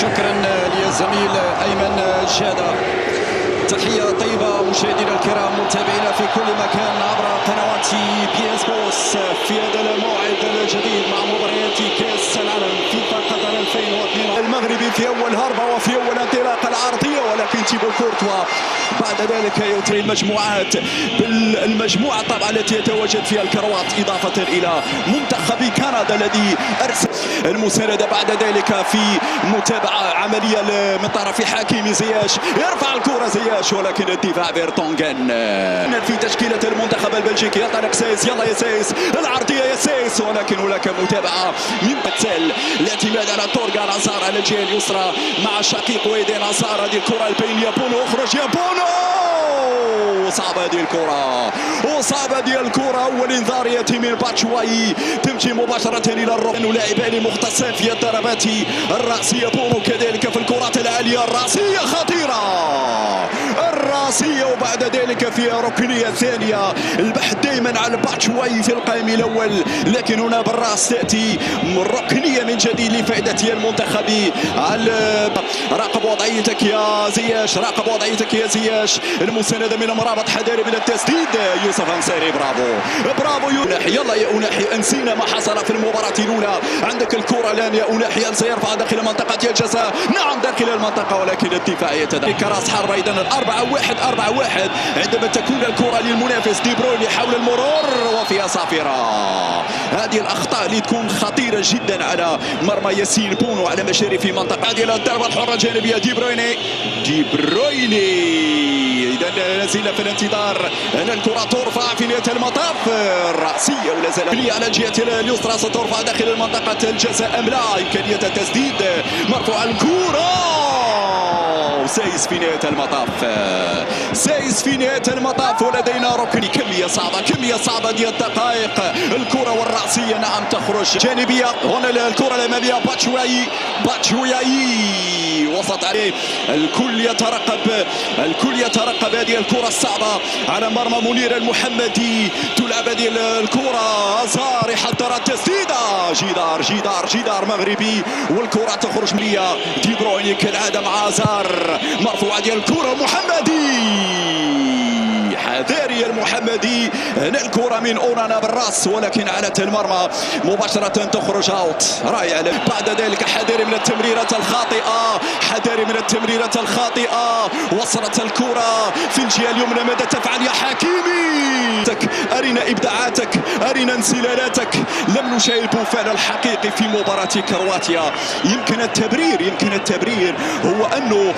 شكرا للزميل أيمن جادة. تحية طيبة مشاهدينا الكرام متابعينا في كل مكان عبر قنوات بي اس بوس في هذا الموعد الجديد مع مباريات كأس العالم فيفا قطر 2022. المغربي في أول هربة وفي أول انطلاقة العرضية، ولكن تيبو كورتوا بعد ذلك يثري المجموعات بالمجموعة طبعا التي يتواجد فيها الكروات، إضافة إلى منتخب كندا الذي أرسل المساندة بعد ذلك في متابعة عملية من طرف حكيمي زياش. يرفع الكرة زياش ولكن الدفاع فيرتونغن في تشكيلة المنتخب البلجيكي. ينطلق سايس، يلا يا سايس، العرضية يا سايس، ولكن هناك متابعة من باتسيل. الاعتماد على تورغان هازار على الجهة اليسرى مع شقيق ويدين هازار. هذه الكرة البين يا بونو، اخرج يا بونو. صعبة هذه الكرة، وصعبة هذه الكرة. أول إنذار يأتي من باتشواي، تمشي مباشرة إلى الركن. لاعبان مختصين في الضربات الرأسية، بونو كذلك في الكرات العالية الرأسية خطيرة، الرأسية وبعد ذلك فيها ركنية ثانية. البحث دائما على باتشواي في القائم الأول، لكن هنا بالرأس تأتي ركنية من جديد لفائدة المنتخب. راقب وضعيتك يا زياش، راقب وضعيتك يا زياش. المساندة من مرابط حذاري من التسديد. يوسف أنصاري، برافو برافو يوناحي. يلا يا أوناحي، أنسينا ما حصل في المباراة الأولى. عندك الكرة الآن يا أوناحي، سيرفع داخل منطقة الجزاء، نعم داخل المنطقة، ولكن الدفاع يتدخل كراس حرب. إذا 4-1 4-1 عندما تكون الكرة للمنافس. دي بروين حول المرور وفيها صافرة. هذه الأخطاء اللي تكون خطيرة جدا على مرمى ياسين بونو على مشارف منطقة. هذه الضربة الحرة الجانبية دي بروين، دي بروين. إذا نزلنا في الانتظار أن الكرة ترفع في نهاية المطاف الرأسية، ولا زال على الجهة اليسرى، سترفع داخل المنطقة الجزاء أم لا؟ إمكانية التسديد، مرفوع الكرة. سايس في نهاية المطاف، سايس في نهاية المطاف، ولدينا ركن. كمية صعبة، كمية صعبة ديال الدقائق. الكرة والرأسية نعم تخرج جانبية. هنا الكرة الأمامية، باتشواي، باتشواي وسط عليه. الكل يترقب، الكل يترقب هذه الكرة الصعبة على مرمى منير المحمدي. تلعب هذه الكرة، هازار يحضر التسديدة، جدار جدار جدار مغربي، والكرة تخرج مليا. دي بروين كالعادة مع هازار، مرفوعة ديال الكرة محمدي، حذاري المحمدي. هنا الكرة من أونانا بالراس، ولكن على المرمى مباشرة تخرج اوت. رائع. بعد ذلك حذاري من التمريرات الخاطئة، حذاري من التمريرات الخاطئة. وصلت الكرة في الجهة اليمنى، ماذا تفعل يا حكيمي؟ أرنا إبداعاتك، أرنا انسلالاتك. لم نشاهد بوفال الحقيقي في مباراة كرواتيا. يمكن التبرير، يمكن التبرير هو أنه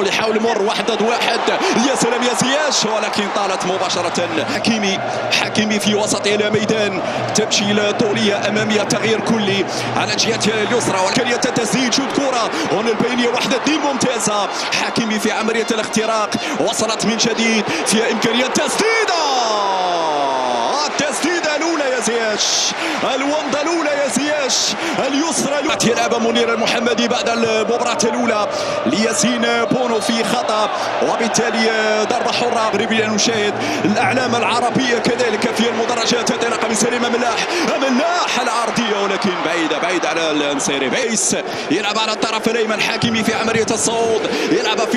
يحاول يمر 1 ضد 1. يا سلام يا زياش، ولكن طالت مباشرة. حكيمي، حكيمي في وسط الميدان، تمشي إلى طولية أمامية، تغيير كلي على الجهة اليسرى، وإمكانية التسديد. شوط كرة هنا البينية، واحدة اثنين ممتازة. حكيمي في عملية الاختراق، وصلت من جديد، فيها إمكانية تسديدة. التسديدة الأولى يا زياش، الومضة الأولى يا زياش، اليسرى. يلعب منير المحمدي بعد المباراة الأولى لياسين بونو في خطأ، وبالتالي ضربة حرة مغربية. نشاهد الأعلام العربية كذلك في المدرجات. انطلاقة من سليم ملاح، ملاح العرضية، ولكن بعيدة بعيدة على الانصاري. بيس يلعب على الطرف الأيمن، حكيمي في عملية الصعود، يلعب في.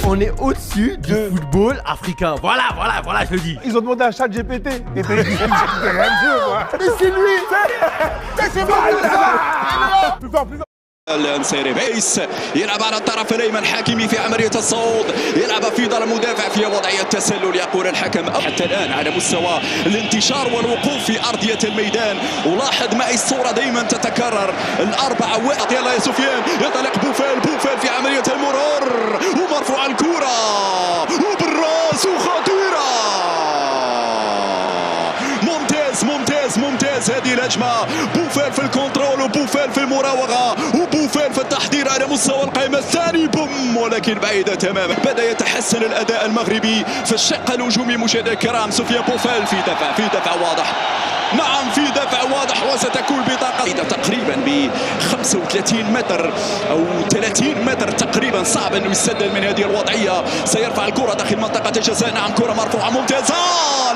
On est au-dessus du football africain. Voilà, voilà, voilà, je le dis. Ils ont demandé à ChatGPT. Et t'as dit, c'est rien de jeu, moi. Mais c'est lui. C'est moi, plus fort, plus fort. الانصاري. بيس يلعب على الطرف الايمن، حكيمي في عمليه الصعود، يلعب في ظل المدافع في وضعيه التسلل. يقول الحكم حتى الان على مستوى الانتشار والوقوف في ارضيه الميدان. ولاحظ معي الصوره دائما تتكرر، 4-1. يلا يا سفيان، ينطلق بوفال، بوفال في عمليه المرور، ومرفوع الكره وبالراس وخطيره. ممتاز ممتاز هذه الهجمه. بوفال في الكنترول، وبوفال في المراوغه، وبوفال في التحضير على مستوى القائمه الثاني. بوم، ولكن بعيده تماما. بدا يتحسن الاداء المغربي في الشق الهجومي. مشاهدينا الكرام، سفيان بوفال في دفع، في دفع واضح. نعم في دفع واضح وستكون بطاقة تقريبا ب 35 متر أو 30 متر تقريبا. صعب أنه يسدد من هذه الوضعية. سيرفع الكرة داخل منطقة الجزاء. نعم كرة مرفوعة ممتازة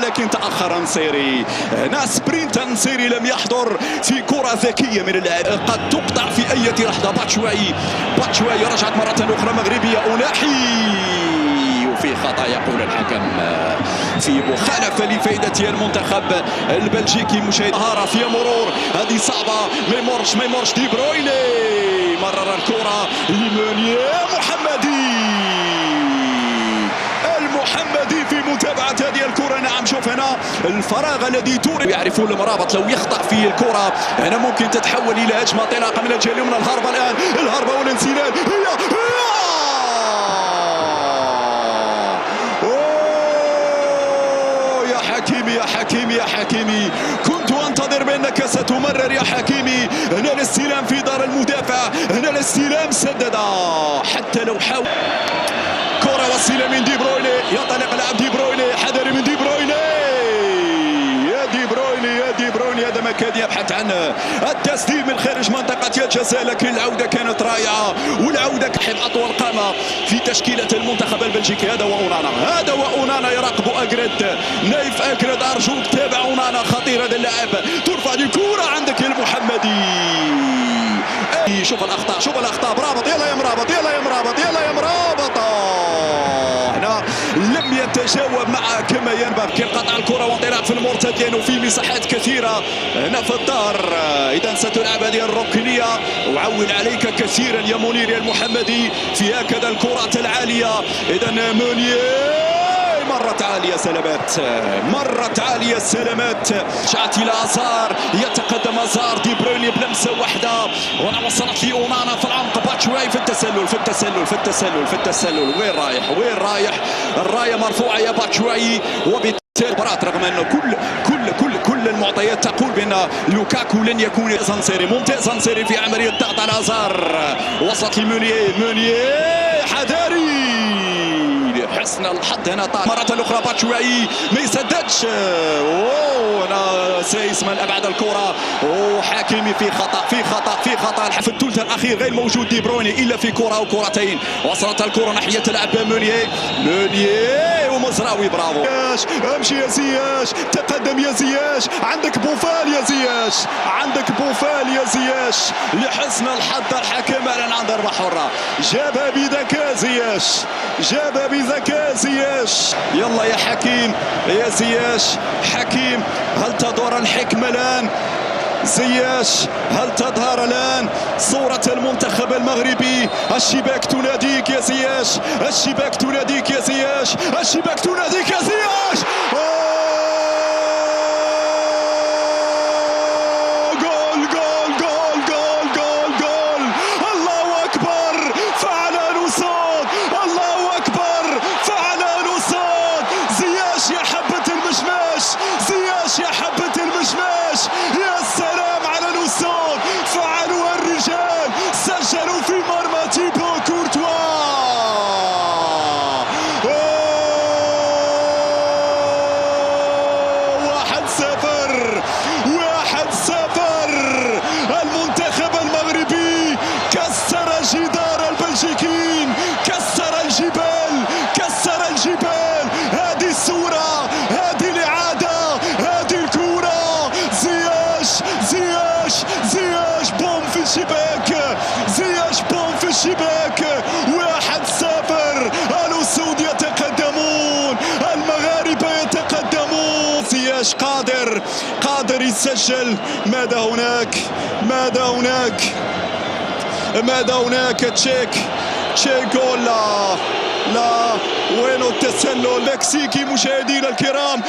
لكن تأخر نصيري. هنا سبرينت نصيري لم يحضر في كرة ذكية من اللاعب قد تقطع في أي لحظة. باتشواي رجعت مرة أخرى مغربية أناحي وفي خطأ يقول الحكم في مخالفة لفائدة المنتخب البلجيكي. مشاهد مهارة في مرور هذه صعبة. ميمورش دي برويني مرر الكرة لمونيي المحمدي في متابعة هذه الكرة. نعم شوف هنا الفراغ الذي توري يعرفون المرابط. لو يخطأ في الكرة هنا ممكن تتحول إلى هجمة طلاقة من الجهة اليمنى. الهربة الآن الهربة والانسداد يا حكيمي كنت أنتظر بأنك ستمرر يا حكيمي. هنا الاستلام في دار المدافع. هنا الاستلام سدد حتى لو حاول. كرة وصيلة من دي برويني. ينطلق لاعب دي برويني. حذر من دي برويني. يا دي برويني هذا ما كان يبحث عنه. التسديد من خارج منطقة الجزاء لكن العودة كانت رائعة والعودة كحل أطول قامة في تشكيلة المنتخب البلجيكي. هذا وأونانا يراقب أجرد. نايف أجرد أرجوك تابع أونانا. خطير هذا اللاعب. ترفع دي كرة عندك المحمدي. شوف الأخطاء برابط. يلا يا مرابط هنا لم يتجاوب مع كما ينبغي. قطع الكرة وانطلاق في المرتدين وفي مساحات كثيرة هنا في الدار. إذا ستلعب هذه الركنية وعول عليك كثيرا يا منير يا المحمدي في هكذا الكرات العالية. إذا مونيي مرت عالية سلامات. شعت إلى أزار. يتقدم أزار. دي برويني بلمسة واحدة وأنا وصلت لي أونانا في العمق. باتشواي في التسلل. وين رايح الراية مرفوعة يا باتشواي. وبالتالي رغم أنه كل المعطيات تقول بأن لوكاكو لن يكون ممتاز نصيري في عملية الضغط على أزار. وصلت لمونيي حذاري. حسن الحظ هنا مرة أخرى باتشواي ما يسددش. هنا سيسمن أبعد الكرة. حكيمي في خطأ في الثلث الأخير غير موجود دي برويني إلا في كرة أو كرتين. وصلت الكرة ناحية اللاعب مونيي ومزراوي. برافو امشي يا زياش. تقدم يا زياش. عندك بوفال يا زياش. لحسن الحظ الحكم الآن عند ضربة حرة. جابها بذكاء زياش. يلا يا حكيم يا زياش. حكيم هل تدور الحكمة الآن؟ زياش هل تظهر الآن صورة المنتخب المغربي؟ الشباك تناديك يا زياش. يا سلام على الأسود. فعلوها الرجال. سجلوا في مرمى تيبو كورتوا. واحد صفر. المنتخب المغربي كسر جدار البلجيكيين. كسر الجبال. هذه الصورة. هذه الإعادة. هذه الكرة. زياش بوم في الشباك. 1-0. الأسود يتقدمون. المغاربة يتقدمون. زياش قادر يسجل. ماذا هناك تشيك جول. لا وين التسلل المكسيكي مشاهدينا الكرام.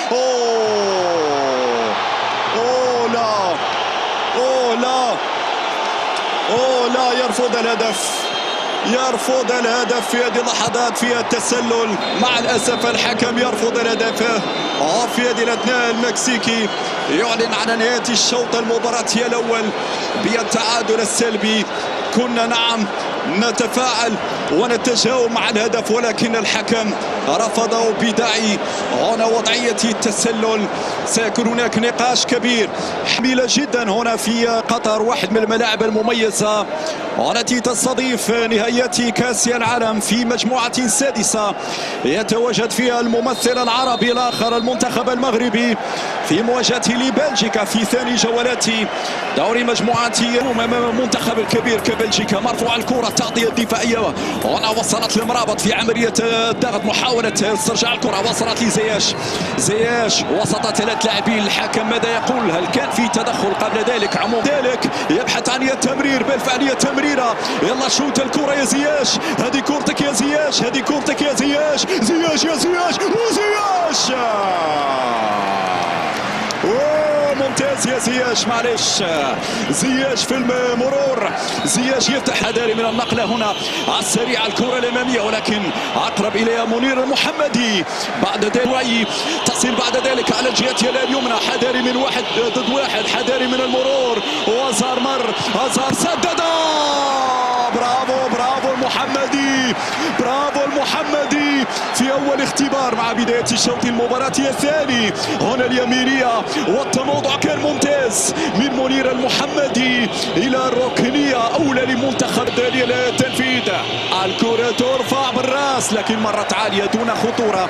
لا يرفض الهدف في هذه اللحظات فيها التسلل. مع الأسف الحكم يرفض الهدف في هذه الأثناء. المكسيكي يعلن عن نهاية الشوط المباراتي الأول بالتعادل السلبي. كنا نتفاعل ونتجاوب مع الهدف، ولكن الحكم رفضه بداعي هنا وضعية التسلل. سيكون هناك نقاش كبير حميلة جدا هنا في قطر، واحد من الملاعب المميزة والتي تستضيف نهائيات كأس العالم في مجموعة سادسة يتواجد فيها الممثل العربي الآخر المنتخب المغربي في مواجهته لبلجيكا في ثاني جولات دوري مجموعة أمام المنتخب الكبير كبلجيكا. مرفوع الكرة، التغطية الدفاعية هنا وصلت لمرابط في عملية الضغط، محاولة استرجاع الكرة وصلت لزياش. زياش وسط ثلاث لاعبين، الحكم ماذا يقول؟ هل كان في تدخل قبل ذلك؟ عموم ذلك يبحث عن التمرير، بالفعل هي تمريرة. يلا شوت الكرة يا زياش، هذه كورتك يا زياش، هذه كورتك يا زياش. زياش يا زياش وزياش ممتاز يا زياش، معلش زياش في المرور. زياش يفتح حذاري من النقلة هنا على السريع، الكرة الأمامية ولكن أقرب إليها منير المحمدي. بعد ذلك تصل بعد ذلك على الجهة اليمنى، حذاري من واحد ضد واحد، حذاري من المرور. وازار مر، ازار سدد. برافو برافو المحمدي، برافو المحمدي في أول اختبار مع بداية الشوط المباراة الثاني. هنا اليمينية والتموضع كان ممتاز من منير المحمدي إلى الركنية أولى لمنتخب داليا التنفيذ. الكرة ترفع بالراس لكن مرت عالية دون خطورة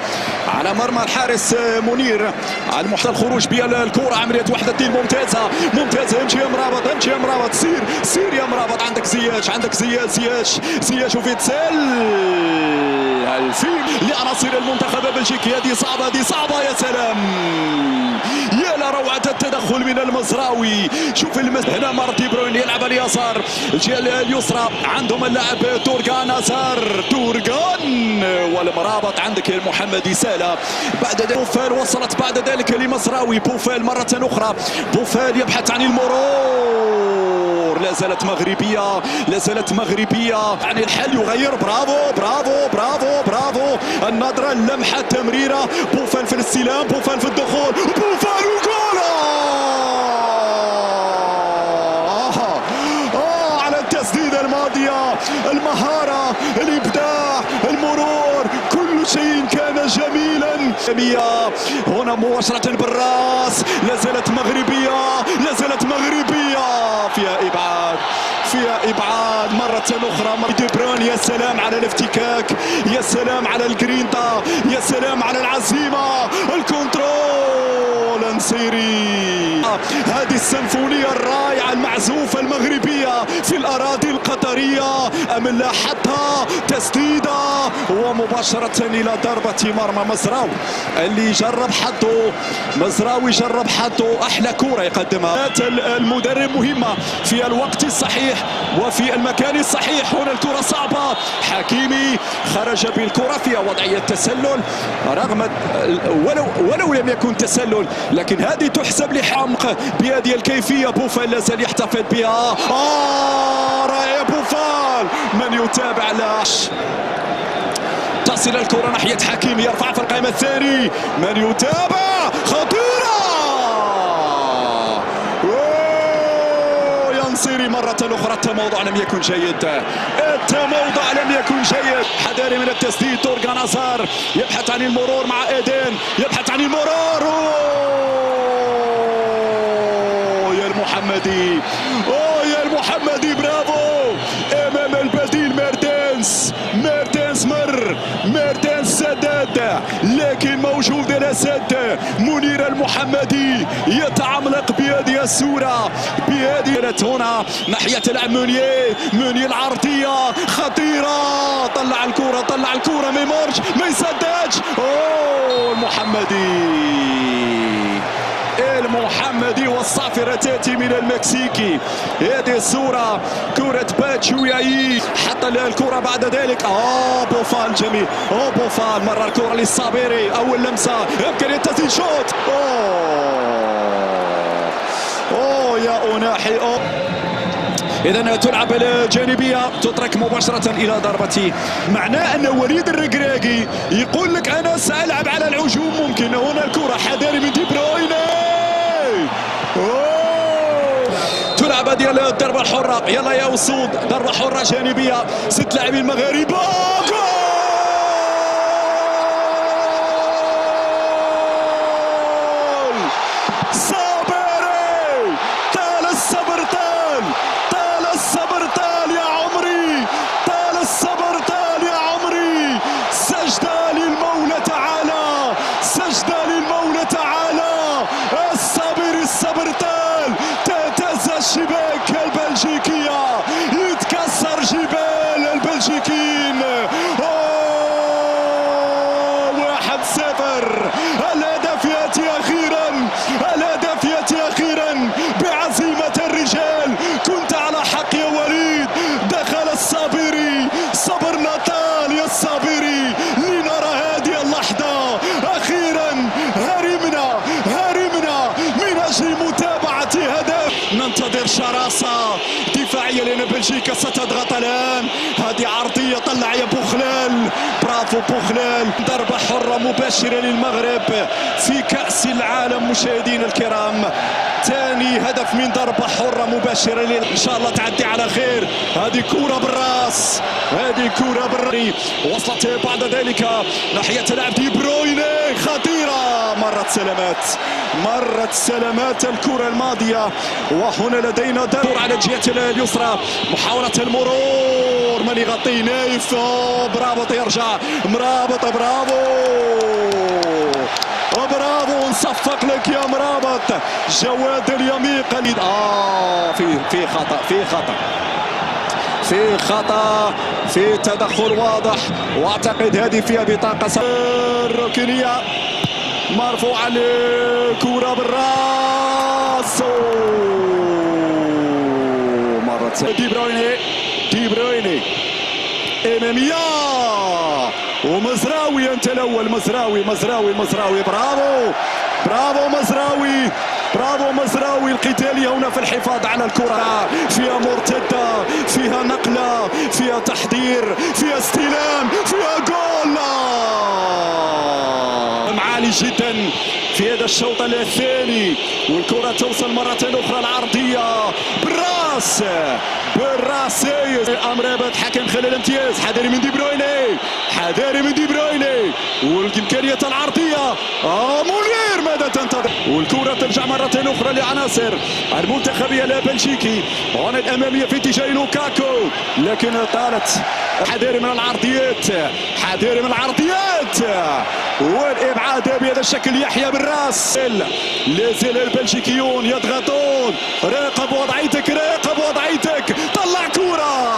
على مرمى الحارس منير. على محتل الخروج بالكرة، عملية وحدة الدين ممتازة ممتازة. امشي يا مرابط، امشي يا مرابط، سير سير يا مرابط. عندك زياش، عندك زياش وفيتسيل الفيل لعناصر المنتخب البلجيكي. هذه صعبة، هذه صعبة. يا سلام يا لروعة التدخل من المزراوي. شوف هنا مار دي بروين يلعب اليسار، الجهة اليسرى عندهم اللاعب تورغان أزار، تورغان والمرابط. عندك المحمدي سالة. بعد ذلك بوفال وصلت بعد ذلك لمزراوي. بوفال مرة أخرى، بوفال يبحث عن المرور. لا زالت مغربية، لا زالت مغربية عن الحل يغير. برافو برافو برافو برافو. النظرة، اللمحة، التمريرة. بوفال في الاستلام، بوفال في الدخول، بوفال وجول. على التسديدة الماضية، المهارة، الإبداع، المرور، كل شيء كان جميلا. هنا مباشرة بالراس، لا زالت مغربية، لا زالت مغربية. فيها إبعاد، فيها إبعاد مرة أخرى. دي بروين، يا سلام على الافتكاك، يا سلام على الجرينتا، يا سلام على العزيمة، الكنترول. انسيري، هذه السيمفونية الرائعة المعزوفة المغربية في الأراضي القطرية. أمن لاحظها، تسديدة ومباشرة إلى ضربة مرمى. مزراوي اللي جرب حظه، مزراوي جرب حظه، أحلى كرة يقدمها. المدرب مهمة في الوقت الصحيح وفي المكان الصحيح. هنا الكرة صعبة، حكيمي خرج بالكرة فيها وضعية تسلل، رغم ولو لم يكن تسلل لكن هذه تحسب لحمق بهذه الكيفية. بوفال لا زال يحتفظ بها. رائع بوفال، من يتابع لاش. تصل الكرة ناحية حكيمي، يرفع في القائمة الثاني، من يتابع، خطيرة. ينصيري مرة أخرى، التموضع لم يكن جيد، التموضع لم يكن جيد. حذاري من التسديد. تورغان أزار يبحث عن المرور مع إيدين، يبحث عن المرور. يا المحمدي، يا المحمدي، برافو. أمام البديل ميرتنس، ميرتنس سدد لكن موجود الأسد. منير المحمدي يتعملق بهذه الصورة، بهذه هنا ناحية لاعب مونيه العرضية خطيرة. طلع الكرة ميمورج ما يسددش. المحمدي والصافرة تأتي من المكسيكي. هذه الصورة كرة باتشوياي، حط الكرة بعد ذلك. بوفال جميل. بوفال مرة الكرة للصابيري، أول لمسة إمكانية تسديد شوط. يا أناحي. إذا تلعب الجانبية، تترك مباشرة إلى ضربة. معناه أن وليد الركراكي يقول لك أنا سألعب على الهجوم. ممكن هنا الكرة، حذاري من دي بروين. تلعب اللعبه ديال الضربه الحره. يلا يا اسود، ضربه حره جانبيه، 6 لاعبين مغاربه. صابري طال الصبر، طال الصبر يا عمري، طال الصبر يا عمري. سجدة للمولى تعالى، سجدة للمولى تعالى. الصابري الصبر تهتز الشباك البلجيكية، يتكسر جبال البلجيكيين. 1-0. الهدف ياتي اخيرا، الهدف ياتي اخيرا بعزيمة الرجال. كنت على حق يا وليد، دخل الصابري، صبرنا طال يا الصابري لنرى هذه اللحظة. اخيرا هرمنا من اجل متابعة هدف. ننتظر شراسة دفاعية لأن بلجيكا ستضغط الآن. هذه عرضية، طلع يا بوخلال، برافو بوخلال. ضربة حرة مباشرة للمغرب في كأس العالم مشاهدينا الكرام. ثاني هدف من ضربة حرة مباشرة إن شاء الله تعدي على خير. هذه كرة بالراس، هذه كرة بالراس وصلت بعد ذلك ناحية لاعب دي برويني، خطيرة. مرت سلامات الكرة الماضية. وهنا لدينا دور على الجهة اليسرى، محاولة المرور، من يغطي؟ نايف. برافو، يرجع مرابط، برافو، نصفق لك يا مرابط. جواد اليميق. في خطأ، في تدخل واضح، واعتقد هذه فيها بطاقة ركنية. مرفوعة الكرة بالراس، مرت دي برويني امامية، ومزراوي انت الاول. مزراوي برافو مزراوي. القتالية هنا في الحفاظ على الكرة، فيها مرتدة، فيها نقلة، فيها تحضير، فيها استلام، فيها جول. عالي جدا في هذا الشوط الثاني، والكرة توصل مرة أخرى العرضية بالراس. أمرابط حكم خلال الامتياز. حذاري من دي برويني، والإمكانية العرضية. مونير، ماذا تنتظر؟ والكرة ترجع مرة أخرى لعناصر المنتخبية البلجيكي. هنا الأمامية في اتجاه لوكاكو، لكن طالت. حذاري من العرضيات، والإبعاد بهذا الشكل. يحيى بالراس. لازال البلجيكيون يضغطون. راقب وضعيتك، طلع كرة.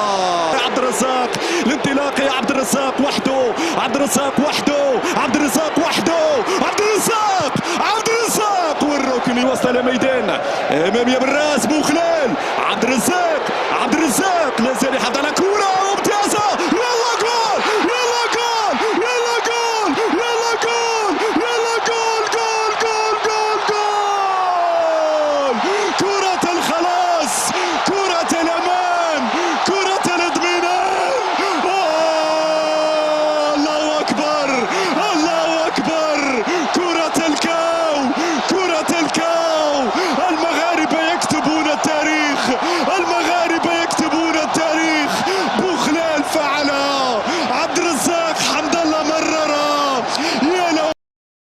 عبد الرزاق، الانطلاق يا عبد الرزاق وحده، والركني وصل إلى ميدان. أمامية بالراس.